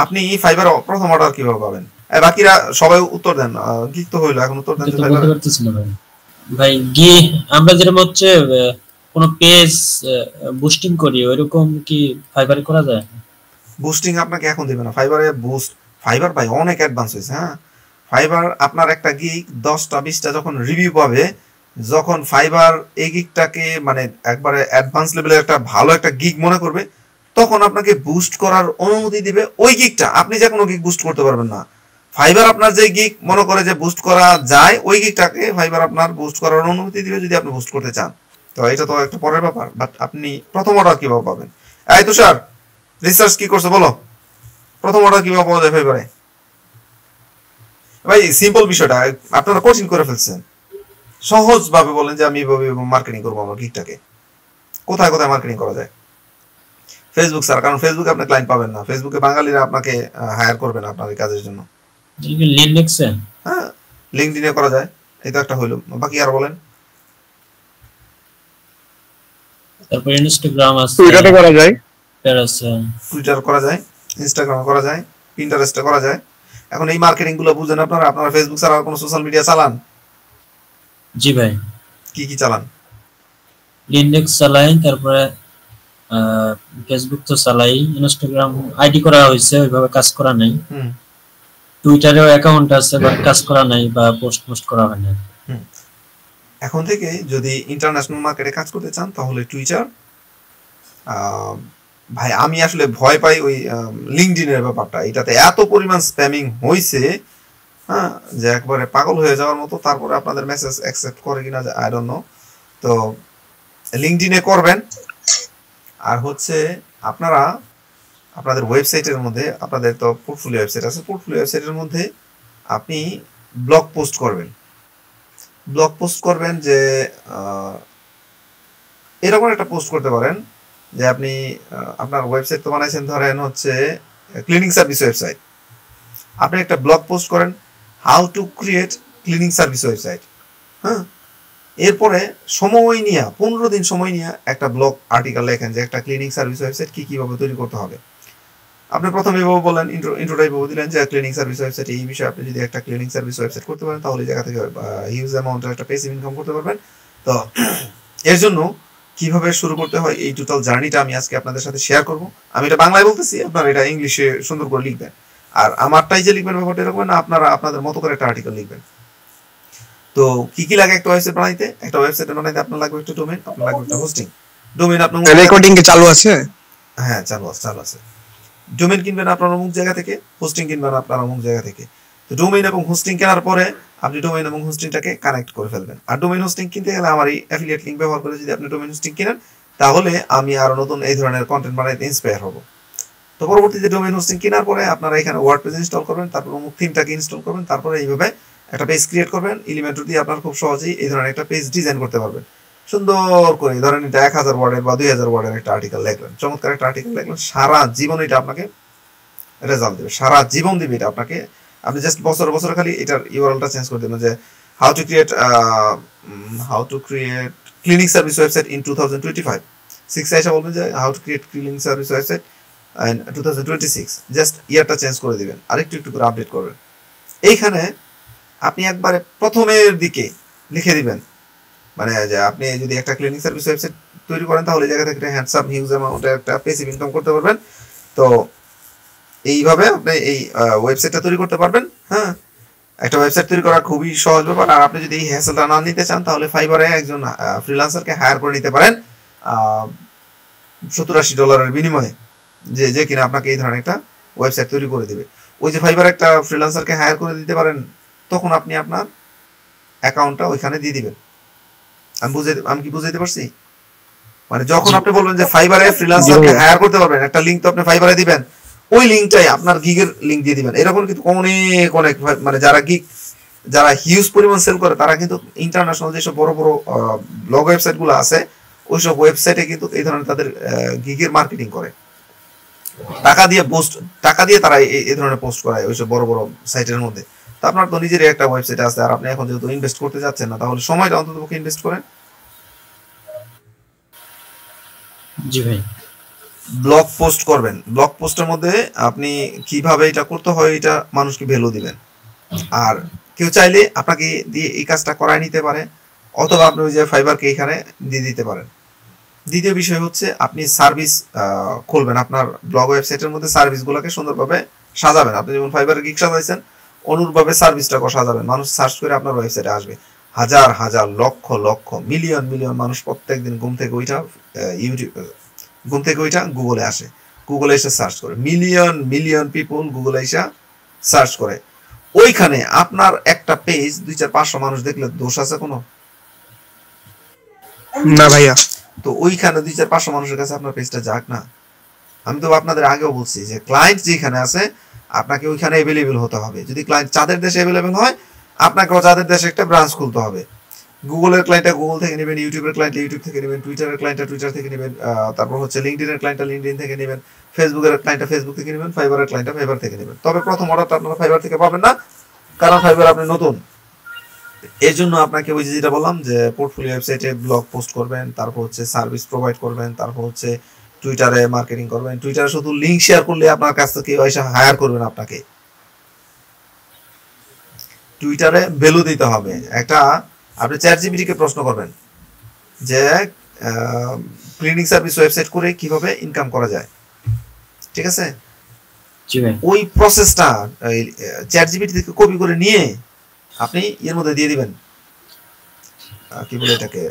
আপনি ফাইবার প্রথম অর্ডার কিভাবে পাবেন? বাকিরা সবাই উত্তর দেন। গিগ তো হইলো, এখন উত্তর দেন যে ফাইবার। বলতে পারতেছি না ভাই। ভাই গি আমরা যেরকম হচ্ছে কোন পেজ বুস্টিং করি ওইরকম কি ফাইবারে করা যায়? বুস্টিং আপনাকে এখন দিবে না ফাইবারে। বুস্ট ফাইবার ভাই অনেক অ্যাডভান্স হয়েছে। হ্যাঁ, ফাইবার আপনার একটা গিগ 10টা 20টা যখন রিভিউ পাবে, যখন ফাইবার এই গিগটাকে মানে একবারে অ্যাডভান্স লেভেলের একটা ভালো একটা গিগ মনে করবে, তখন আপনাকে বুস্ট করার অনুমতি দিবে ওই গিগটা। আপনি যে কোনো গিগ বুস্ট করতে পারবেন না। ফাইবার আপনার যে গিগ মনে করে যে বুস্ট করা যায়, ওই গিগটাকে ফাইবার আপনার বুস্ট করার অনুমতি দিবে যদি আপনি বুস্ট করতে চান। তো এটা তো একটা পরের ব্যাপার, বাট আপনি প্রথম অর্ডার কিভাবে পাবেন? এই তুষার, রিসার্চ কি করছো বলো, প্রথম অর্ডার কিভাবে পাওয়া যায় ফাইবারে? ভাই সিম্পল বিষয়টা আপনারা কঠিন করে ফেলছেন। সহজ ভাবে বলেন যে আমি এভাবে মার্কেটিং করবো আমার গিগটাকে। কোথায় কোথায় মার্কেটিং করা যায়? ফেসবুক স্যার, কারণ ফেসবুকে আপনি ক্লায়েন্ট পাবেন না, ফেসবুকে বাঙালিরা আপনাকে হায়ার করবে না আপনার এই কাজের জন্য। লিনক্সে হ্যাঁ, লিঙ্কডইনে করা যায়, এই তো একটা হইলো। বাকি আর বলেন। তারপর ইনস্টাগ্রাম আছে, টুইটারে করা যায়, টুইটার করা যায়, ইনস্টাগ্রাম করা যায়, পিন্টারেস্টে করা যায়। এখন এই মার্কেটিং গুলো বুঝেন আপনারা? আপনারা ফেসবুক ছাড়া আর কোনো সোশ্যাল মিডিয়া চালান? জি ভাই, কি কি চালান? লিনক্স চালাই, তারপরে ফেসবুক তো চালাই, ইনস্টাগ্রাম আইডি করা হয়েছে, ওইভাবে কাজ করা নাই। টুইটারেও অ্যাকাউন্ট আছে, বাট কাজ করা নাই বা পোস্ট করা হয় না। এখন থেকে যদি ইন্টারন্যাশনাল মার্কেটে কাজ করতে চান তাহলে টুইটার। ভাই আমি আসলে ভয় পাই ওই লিঙ্কডইনের ব্যাপারটা, এটাতে এত পরিমাণ স্প্যামিং হয়েছে, হ্যাঁ, যে একবারে পাগল হয়ে যাওয়ার মতো। তারপরে আপনাদের মেসেজ অ্যাকসেপ্ট করে কিনা আই ডোন্ট নো। তো লিঙ্কডইনে করবেন। আর হচ্ছে আপনারা আপনাদের ওয়েবসাইটের মধ্যে, আপনাদের তো পোর্টফোলিও ওয়েবসাইট আছে, পোর্টফোলিও ওয়েবসাইটের মধ্যে আপনি ব্লগ পোস্ট করবেন। ব্লগ পোস্ট করবেন যে এরকম একটা পোস্ট করতে পারেন যে আপনি আপনার ওয়েবসাইট তো বানাইছেন ধরেন হচ্ছে ক্লিনিং সার্ভিস ওয়েবসাইট, আপনি একটা ব্লগ পোস্ট করেন how to create cleaning service website. হ্যাঁ, এরপরে সময় নিয়ে 15 দিন সময় নিয়ে একটা ব্লগ আর্টিকেল লেখেন যে একটা ক্লিনিং সার্ভিস ওয়েবসাইট কি কিভাবে তৈরি করতে হবে। আপনি প্রথমে এভাবে বলেন, ইন্ট্রোটা এভাবে দিলেন যে ক্লিনিং সার্ভিস ওয়েবসাইট এই বিষয়ে আপনি যদি একটা ক্লিনিং সার্ভিস ওয়েবসাইট করতে পারেন তাহলে এই জায়গা থেকে হিউজ অ্যামাউন্টের একটা পেসিভ ইনকাম করতে পারবেন। তো এর জন্য কিভাবে শুরু করতে হয় এই টোটাল জার্নিটা আমি আজকে আপনাদের সাথে শেয়ার করব। আমি এটা বাংলায় বলতেছি, আপনারা এটা ইংলিশে সুন্দর করে লিখবেন। আর আমারটাই যে লিখবেন ব্যাপারটা এরকম না, আপনারা আপনাদের মতো করে একটা আর্টিকেল লিখবেন। তো কি কি লাগে একটা ওয়েবসাইট বানাইতে? একটা ওয়েবসাইট বানাইতে আপনার লাগবে একটা ডোমেইন, আপনার লাগবে একটা হোস্টিং। ডোমেইন আপনার রেকর্ডিং কি চালু আছে? হ্যাঁ, চালু আছে। ডোমেইন কিনবেন আপনার অমুক জায়গা থেকে, হোস্টিং কিনবেন আপনার অমুক জায়গা থেকে। তো ডোমেইন এবং হোস্টিং কেনার পরে আপনি ডোমেইন এবং হোস্টিংটাকে কানেক্ট করে ফেলবেন। আর ডোমেইন হোস্টিং কিনতে গেলে আমার এই অ্যাফিলিয়েট লিংক ব্যবহার করে যদি আপনি ডোমেইন হোস্টিং কিনেন তাহলে আমি আরো নতুন এই ধরনের কন্টেন্ট বানাইতে ইন্সপায়ার হব। তো পরবর্তীতে ডোমেইন হোস্টিং কেনার পরে আপনারা এখানে ওয়ার্ডপ্রেস ইনস্টল করবেন, তারপর অমুক থিমটাকে ইনস্টল করবেন, তারপরে এইভাবে একটা পেজ ক্রিয়েট করবেন। এলিমেন্টর দিয়ে আপনারা খুব সহজেই এই ধরনের একটা পেজ ডিজাইন করতে পারবেন সুন্দর করে। ধরেন এটা 1000 ওয়ার্ডের বা 2000 ওয়ার্ডের একটা আর্টিকেল লিখলেন, চমৎকার একটা আর্টিকেল লিখলেন, সারা জীবন এটা আপনাকে রেজাল্ট দেবে, সারা জীবন দিবে এটা আপনাকে। আপনি জাস্ট বছর বছর খালি এটার ইউআরএলটা চেঞ্জ করে দেবেন যে how to create clinic service website in 2025। 6 এসে বলবেন যে how to create clinic service website in 2026। Just ইয়ারটা চেঞ্জ করে দিবেন, আরেকটু একটু করে আপডেট করবেন। এইখানে আপনি একবারে প্রথমের দিকে লিখে দিবেন মানে যে আপনি যদি একটা ক্লিনিক সার্ভিস ওয়েবসাইট তৈরি করেন তাহলে এই জায়গা থেকে হ্যান্ডসাম হিউজ অ্যামাউন্টের একটা পেসিভ ইনকাম করতে পারবেন। তো এইভাবে আপনি এই ওয়েবসাইটটা তৈরি করতে পারবেন। হ্যাঁ, একটা ওয়েবসাইট তৈরি করা খুবই সহজ ব্যাপার। আর আপনি যদি এই হ্যাসেলটা না নিতে চান তাহলে ফাইবারে একজন ফ্রিল্যান্সারকে হায়ার করে নিতে পারেন $70-80 বিনিময়ে, যে কিনা আপনাকে এই ধরনের একটা ওয়েবসাইট তৈরি করে দেবে। ওই যে ফাইবার একটা ফ্রিল্যান্সারকে হায়ার করে দিতে পারেন, তখন আপনি আপনার অ্যাকাউন্টটা ওইখানে দিয়ে দিবেন। আমি কি বুঝাইতে পারছি? মানে যখন আপনি বলবেন যে ফাইবারে ফ্রিল্যান্সারকে হায়ার করতে পারবেন, একটা লিংক তো আপনি ফাইবারে দিবেন, ওই লিংকটাই আপনার গিগের লিংক দিয়ে দিবেন। এরকম কিন্তু অনেক মানে যারা হিউজ পরিমাণ সেল করে তারা কিন্তু ইন্টারন্যাশনাল যেসব বড় বড় ব্লগ ওয়েবসাইট গুলো আছে ওইসব ওয়েবসাইটে কিন্তু এই ধরনের তাদের গিগের মার্কেটিং করে, টাকা দিয়ে তারা এই ধরনের পোস্ট করায় ওইসব বড় বড় সাইটের মধ্যে। তো আপনার তো নিজেরই একটা ওয়েবসাইট আছে, আর আপনি এখন যেহেতু ইনভেস্ট করতে যাচ্ছেন না, তাহলে সময়টা অন্তত পক্ষে ইনভেস্ট করেন। জি ভাই, ব্লগ পোস্ট করবেন। ব্লগ পোস্টের মধ্যে আপনি কিভাবে এটা করতে হয় এটা মানুষকে ভ্যালু দিবেন। আর কেউ চাইলে আপনাকে দিয়ে এই কাজটা করায় নিতে পারে, অথবা আপনি ওই যে ফাইবারকে এখানে দিয়ে দিতে পারেন। দ্বিতীয় বিষয় হচ্ছে আপনি সার্ভিস খুলবেন আপনার ব্লগ ওয়েবসাইটের মধ্যে, সার্ভিসগুলোকে সুন্দরভাবে সাজাবেন। আপনি যেমন ফাইবারে গিগ সাজাইছেন অনুরূপভাবে সার্ভিসটাকে সাজাবেন। মানুষ সার্চ করে আপনার ওয়েবসাইটে আসবে। হাজার হাজার লক্ষ লক্ষ মিলিয়ন মিলিয়ন মানুষ প্রত্যেকদিন ঘুম থেকে গুগলে আসে, গুগলে এসে সার্চ করে। মিলিয়ন মিলিয়ন পিপল গুগলে এসে সার্চ করে। ওইখানে আপনার একটা পেজ 2-4-500 মানুষ দেখলে দোষ আছে কোনো? না ভাইয়া। তো ওইখানে 2-4-500 মানুষের কাছে আপনার পেজটা যাক না। আমি তো আপনাদের আগেও বলছি যে ক্লায়েন্ট যেখানে আছে আপনাকে ওইখানে অ্যাভেলেবেল হতে হবে। যদি ক্লায়েন্ট চাঁদের দেশে অ্যাভেলেবেল হয় আপনাকেও চাঁদের দেশে একটা ব্রাঞ্চ খুলতে হবে। গুগলের ক্লায়েন্টটা গুগল থেকে নেবেন, ইউটিউবের ক্লায়েন্ট ইউটিউব থেকে নেবেন, টুইটারের ক্লায়েন্টটা টুইটার থেকে নেবেন, তারপর হচ্ছে লিঙ্কডইনের ক্লায়েন্টটা লিঙ্কডইন থেকে নেবেন, ফেসবুকের ক্লায়েন্টটা ফেসবুক থেকে নেবেন, ফাইবারের ক্লায়েন্টটা ফাইবার থেকে নেবেন। তবে প্রথম অর্ডারটা আপনারা ফাইবার থেকে পাবেন না, কারণ ফাইবার আপনি নতুন। এর জন্য আপনাকে ওই যেটা বললাম যে পোর্টফোলিও ওয়েবসাইটে ব্লগ পোস্ট করবেন, তারপর হচ্ছে সার্ভিস প্রোভাইড করবেন, তারপর হচ্ছে টুইটারে মার্কেটিং করবেন। টুইটারে শুধু লিঙ্ক শেয়ার করলে আপনার কাছ থেকে এসে হায়ার করবেন আপনাকে। টুইটারে ভ্যালু দিতে হবে। একটা আপনি চ্যাটজিপিটিকে প্রশ্ন করবেন যে ক্লিনিং সার্ভিস ওয়েবসাইট করে কিভাবে ইনকাম করা যায়, ঠিক আছে? ওই প্রসেসটা চ্যাটজিপিটি থেকে কপি করে নিয়ে আপনি এর মধ্যে দিয়ে দিবেন, কি বলে এটাকে,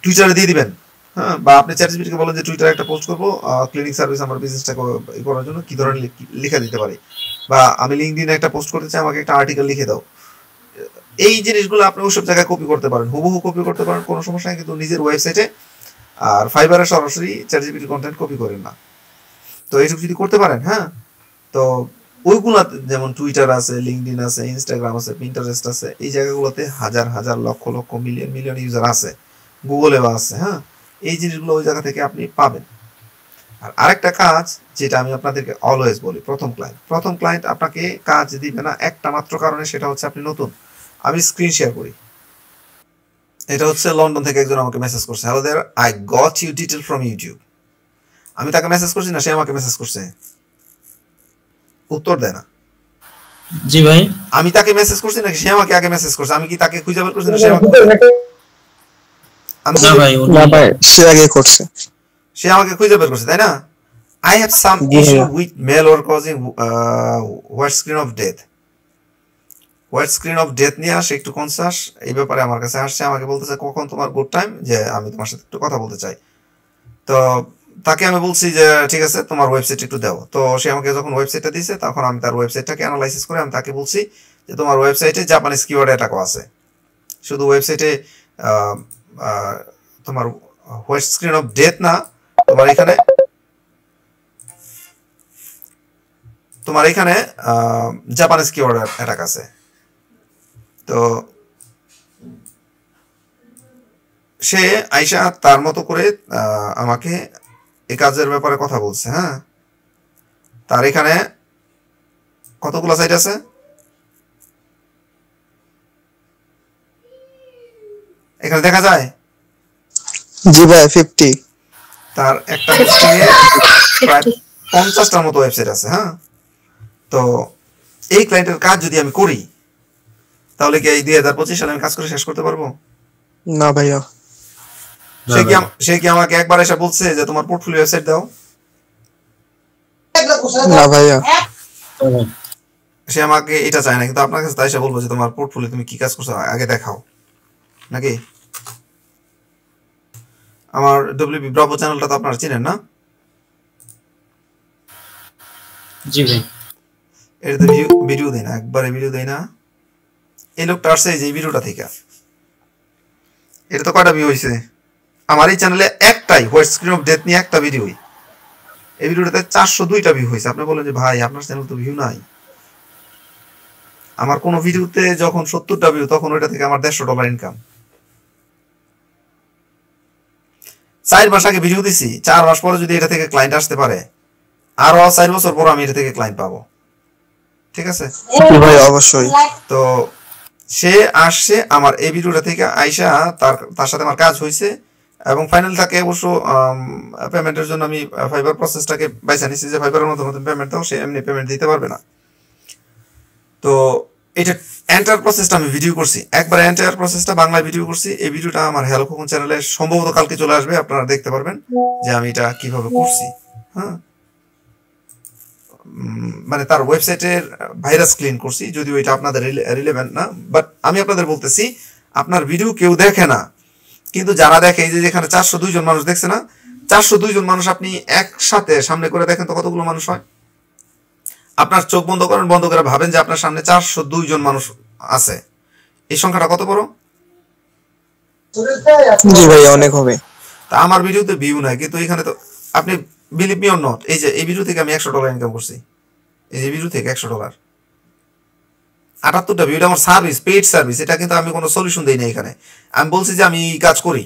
টুইটারে দিয়ে দিবেন। হ্যাঁ, বা আপনি চ্যাটজিপিটিকে বলেন যে টুইটারে একটা পোস্ট করবো ক্লিনিক সার্ভিস আমার বিজনেসটা করার জন্য কি ধরনের লেখা দিতে পারি, বা আমি লিঙ্কডইনে একটা পোস্ট করতে চাই আমাকে একটা আর্টিকেল লিখে দাও। এই জিনিসগুলো আপনি ওইসব জায়গায় কপি করতে পারেন, হুবহু কপি করতে পারেন, কোনো সমস্যা নেই, কিন্তু নিজের ওয়েবসাইটে আর ফাইবারে সরাসরি চ্যাটজিপিটি কন্টেন্ট কপি করেন না। তো এইসব যদি করতে পারেন, হ্যাঁ, তো ওইগুলা যেমন টুইটার আছে, লিঙ্কডইন আছে, ইনস্টাগ্রাম আছে, পিন্টারেস্ট আছে, এই জায়গাগুলোতে হাজার হাজার lakh lakh million million user আছে, গুগলেও আছে। হ্যাঁ, এই জিনিসগুলো ওই জায়গা থেকে আপনি পাবেন। আর আরেকটা কাজ যেটা আমি আপনাদেরকে অলওয়েজ বলি, প্রথম ক্লায়েন্ট আপনাকে কাজ দিবে না একটা মাত্র কারণে, সেটা হচ্ছে আপনি নতুন। আমি স্ক্রিন শেয়ার করি। এটা হচ্ছে লন্ডন থেকে একজন আমাকে মেসেজ করছে, hello there, I got you detail from YouTube. আমি তাকে মেসেজ করছি না, সে আমাকে মেসেজ করছে, উত্তর দেয় না। জি ভাই, আমি তাকে মেসেজ করছি নাকি সে আমাকে আগে মেসেজ করছে? আমি কি তাকে খুঁজে বের করছি না সে আমাকে? না ভাই, না ভাই, সে আগে করছে, সে আমাকে খুঁজে বের করছে, তাই না? I have some issue with mail or causing white screen of death. White screen off death নিয়ে আসে একটু কনসাস এই ব্যাপারে আমার কাছে আসছে, আমাকে বলতেছে কখন তোমার গুড টাইম, যে আমি তোমার সাথে একটু কথা বলতে চাই। তো তাকে আমি বলছি যে ঠিক আছে তোমার ওয়েবসাইট একটু দাও। তো সে আমাকে যখন ওয়েবসাইটটা দিয়েছে তখন আমি তার ওয়েবসাইটটাকে অ্যানালাইসিস করে আমি তাকে বলছি যে তোমার ওয়েবসাইটে জাপানিজ কিওয়ার্ড অ্যাটাকও আছে। শুধু ওয়েবসাইটে তোমার হোয়াইট স্ক্রিন অফ ডেথ না, তোমার এখানে জাপানিজ কিওয়ার্ড অ্যাটাক আছে। তো সে আইসা তার মতো করে আমাকে এই কাজের ব্যাপারে কথা বলছে। হ্যাঁ, তার এখানে কতগুলো সাইট আছে? এখানে দেখা যায়? জি ভাই, 50। তার একটা প্রায় 50টার মতো ওয়েবসাইট আছে। হ্যাঁ, তো এই ক্লায়েন্টের কাজ যদি আমি করি তাহলে কি এই 2025 সালে আমি কাজ করে শেষ করতে পারবো? না ভাইয়া। সে কি আমাকে একবার এসে বলছে যে তোমার পোর্টফোলিও ওয়েবসাইট দাও? না ভাইয়া। সে আমাকে এটা চায় না, কিন্তু আপনার কাছে তাই এসে বলবো যে তোমার পোর্টফোলিও তুমি কি কাজ করছো আগে দেখাও, নাকি? আমার ডব্লিউবি ব্রাভো চ্যানেলটা তো আপনারা চিনেন না? জি ভাই, এটাতে ভিডিও দেয় না, একবারে ভিডিও দেয় না। এই লোকটা আসছে যে ভিডিওটা থেকে, এটা তো কয়টা ভিউ হয়েছে আমার এই চ্যানেলে? একটাই, হোয়াইট স্ক্রিন অফ ডেথ নিয়ে একটা ভিডিও। এই ভিডিওটাতে 402টা ভিউ হয়েছে। আপনি বলেন যে ভাই আপনার চ্যানেল তো ভিউ নাই। আমার কোন ভিডিওতে যখন 70টা ভিউ তখন ওইটা থেকে আমার $150 ইনকাম। 4 মাস আগে ভিডিও দিছি, 4 মাস পরে যদি এটা থেকে ক্লায়েন্ট আসতে পারে, আরো 4 বছর পর আমি এটা থেকে ক্লায়েন্ট পাবো। ঠিক আছে ভাই, অবশ্যই। তো সে আসছে আমার এই ভিডিওটা থেকে আইসা, তার সাথে আমার কাজ হয়েছে এবং ফাইনাল থাকে অবশ্য পেমেন্টের জন্য আমি ফাইবার প্রসেসটাকে বাইসা নিচ্ছি যে ফাইবারের মতো পেমেন্ট দাও, সে এমনি পেমেন্ট দিতে পারবে না। তো এটা এন্টার প্রসেসটা আমি ভিডিও করছি, একবার এন্টার প্রসেসটা বাংলায় ভিডিও করছি। এই ভিডিওটা আমার হেল্প খোকন চ্যানেলে সম্ভবত কালকে চলে আসবে, আপনারা দেখতে পারবেন যে আমি এটা কিভাবে করছি। হ্যাঁ, মানে তার ওয়েবসাইটের ভাইরাস ক্লিন করছি, যদিও এটা আপনাদের রিলেভেন্ট না, বাট আমি আপনাদের বলতেছি আপনার ভিডিও কেউ দেখে না, কিন্তু যারা দেখে, এই যে যেখানে 402 জন মানুষ দেখছে না, 402 জন মানুষ আপনি একসাথে সামনে করে দেখেন তো কতগুলো মানুষ হয়। আপনার চোখ বন্ধ করেন, বন্ধ করে ভাবেন যে আপনার সামনে 402 জন মানুষ আছে, এই সংখ্যাটা কত বড়? জি ভাই অনেক হবে। তা আমার ভিডিওতে ভিউ নাই, কিন্তু এখানে তো আপনি বিলিভ মি অর নট, এই যে এই ভিডিও থেকে আমি $100 ইনকাম করছি, এই যে ভিডিও থেকে $100, 78টা ভিউ, এটা আমার সার্ভিস, পেইড সার্ভিস, এটা কিন্তু আমি কোনো সলিউশন দেই না এখানে, আমি বলছি যে আমি এই কাজ করি,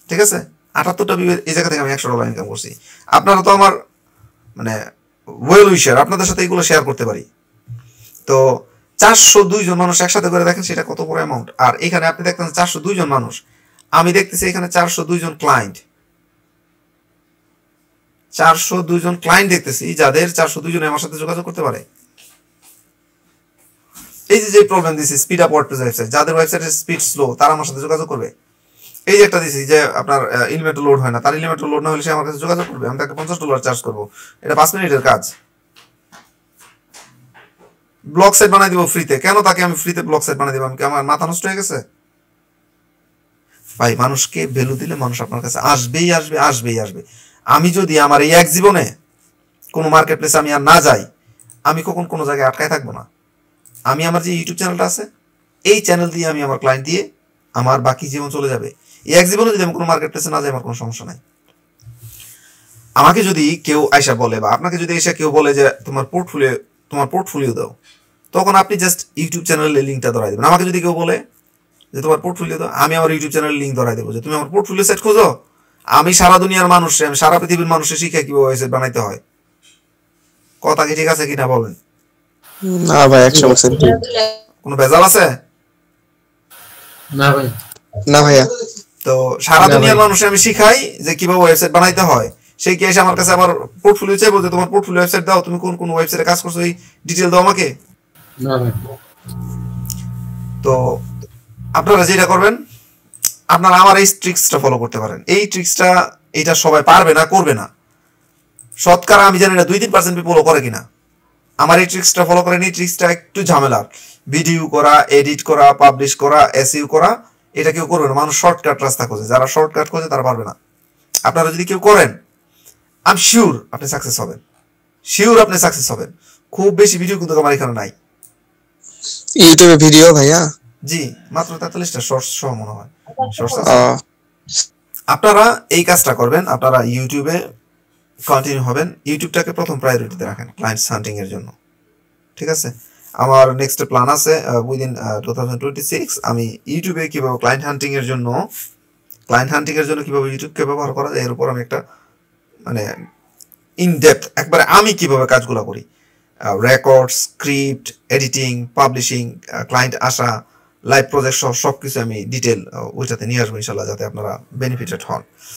ঠিক আছে। 78টা ভিউ, এই জায়গা থেকে আমি $100 ইনকাম করছি। আপনারা তো আমার মানে ওয়েল উইশার, আপনাদের সাথে এগুলো শেয়ার করতে পারি। তো 402 জন মানুষ একসাথে করে দেখেন, সেটা কত বড় অ্যামাউন্ট। আর এখানে আপনি দেখতেন 402 জন মানুষ, আমি দেখতেছি এখানে 402 জন ক্লায়েন্ট, 402 জন ক্লায়েন্ট দেখতেছি, যাদের 402 জন আমার সাথে যোগাযোগ করতে পারে। এই যে প্রবলেম দিছি, স্পিড আপ ওয়ার্ডপ্রেস ওয়েবসাইট, যাদের ওয়েবসাইটের স্পিড স্লো তারা আমার সাথে যোগাযোগ করবে। এই যে একটা দিছি যে আপনার এলিমেন্টর লোড হয় না, তার এলিমেন্টর লোড না হলে সে আমার কাছে যোগাযোগ করবে, আমি তাকে $50 চার্জ করবো, এটা 5 মিনিটের কাজ। ব্লগ সাইট বানাই দিব ফ্রিতে, কেন তাকে আমি ফ্রিতে ব্লগ সাইট বানাই দিব? আমি কি আমার মাথা নষ্ট হয়ে গেছে? ভাই, মানুষকে ভ্যালু দিলে মানুষ আপনার কাছে আসবেই আসবে, আসবেই আসবে। আমি যদি আমার এই এক জীবনে কোনো মার্কেট প্লেসে আমি আর না যাই, আমি কখন কোনো জায়গায় আটকায় থাকবো না। আমি আমার যে ইউটিউব চ্যানেলটা আছে, এই চ্যানেল দিয়ে আমি আমার ক্লায়েন্ট দিয়ে আমার বাকি জীবন চলে যাবে। এই এক জীবনে যদি আমি কোনো মার্কেট প্লেসে না যাই, আমার কোনো সমস্যা নাই। আমাকে যদি কেউ আইসা বলে, বা আপনাকে যদি এসে কেউ বলে যে তোমার পোর্টফোলিও দাও, তখন আপনি জাস্ট ইউটিউব চ্যানেলের লিঙ্কটা ধরাই দেবেন। আমাকে যদি কেউ বলে যে তোমার পোর্টফোলিও দাও, আমি আমার ইউটিউব চ্যানেলের লিঙ্ক ধরাই দেবো যে তুমি আমার পোর্টফোলিও সেট খোঁজো। আমি সারা দুনিয়ার মানুষে, আমি সারা পৃথিবীর মানুষে শিখাই কিভাবে ওয়েবসাইট বানাইতে হয়। কথা কি ঠিক আছে কিনা বলেন? না ভাই 100% ঠিক। কোনো ভেজাল আছে? না ভাই, না ভাইয়া। তো সারা দুনিয়ার মানুষে আমি শিখাই যে কিভাবে ওয়েবসাইট বানাইতে হয়। সেই কি এসে আমার কাছে আমার পোর্টফোলিও চাইবো যে তোমার পোর্টফোলিও ওয়েবসাইট দাও, তুমি কোন কোন ওয়েবসাইটে কাজ করছো এই ডিটেইল দাও আমাকে? না ভাই। তো আপনারা যেটা করবেন, আপনারা আমার এই ট্রিক্সটা ফলো করতে পারেন। এই ট্রিক্সটা এটা সবাই পারবে না, করবে না, শতকরা আমি জানি না 2-3% ফলো করে কিনা। আমার এই ট্রিক্সটা ফলো করেন। এই ট্রিক্সটা একটু ঝামেলার, ভিডিও করা, এডিট করা, পাবলিশ করা, এসইও করা, এটা কেউ করবে না। মানুষ শর্টকাট রাস্তা খোঁজে, যারা শর্টকাট খোঁজে তারা পারবে না। আপনারা যদি কেউ করেন, আমি শিওর আপনি সাকসেস হবেন, শিওর আপনি সাকসেস হবেন। খুব বেশি ভিডিও কিন্তু আমার এখানে নাই। ইউটিউবে ভিডিও ভাইয়া? জি, মাত্র 43টা শর্টস সহ মনে হয় শর্টস আছে। আপনারা এই কাজটা করবেন, আপনারা ইউটিউবে কন্টিনিউ হবেন। ইউটিউবটাকে প্রথম প্রায়োরিটিতে রাখেন ক্লায়েন্টস হান্টিং এর জন্য, ঠিক আছে। আমার নেক্সট প্ল্যান আছে উইদিন 2026 আমি ইউটিউবে কিভাবে ক্লায়েন্ট হান্টিং এর জন্য কিভাবে ইউটিউবকে ব্যবহার করা যায়, এর উপর আমি একটা মানে ইন ডেপথ একবারে আমি কিভাবে কাজগুলো করি, record, script, editing, publishing, client আসা, লাইভ প্রজেক্ট সব কিছু আমি ডিটেল ওইটাতে নিয়ে আসবো ইনশাল্লাহ, যাতে আপনারা বেনিফিটেড হন।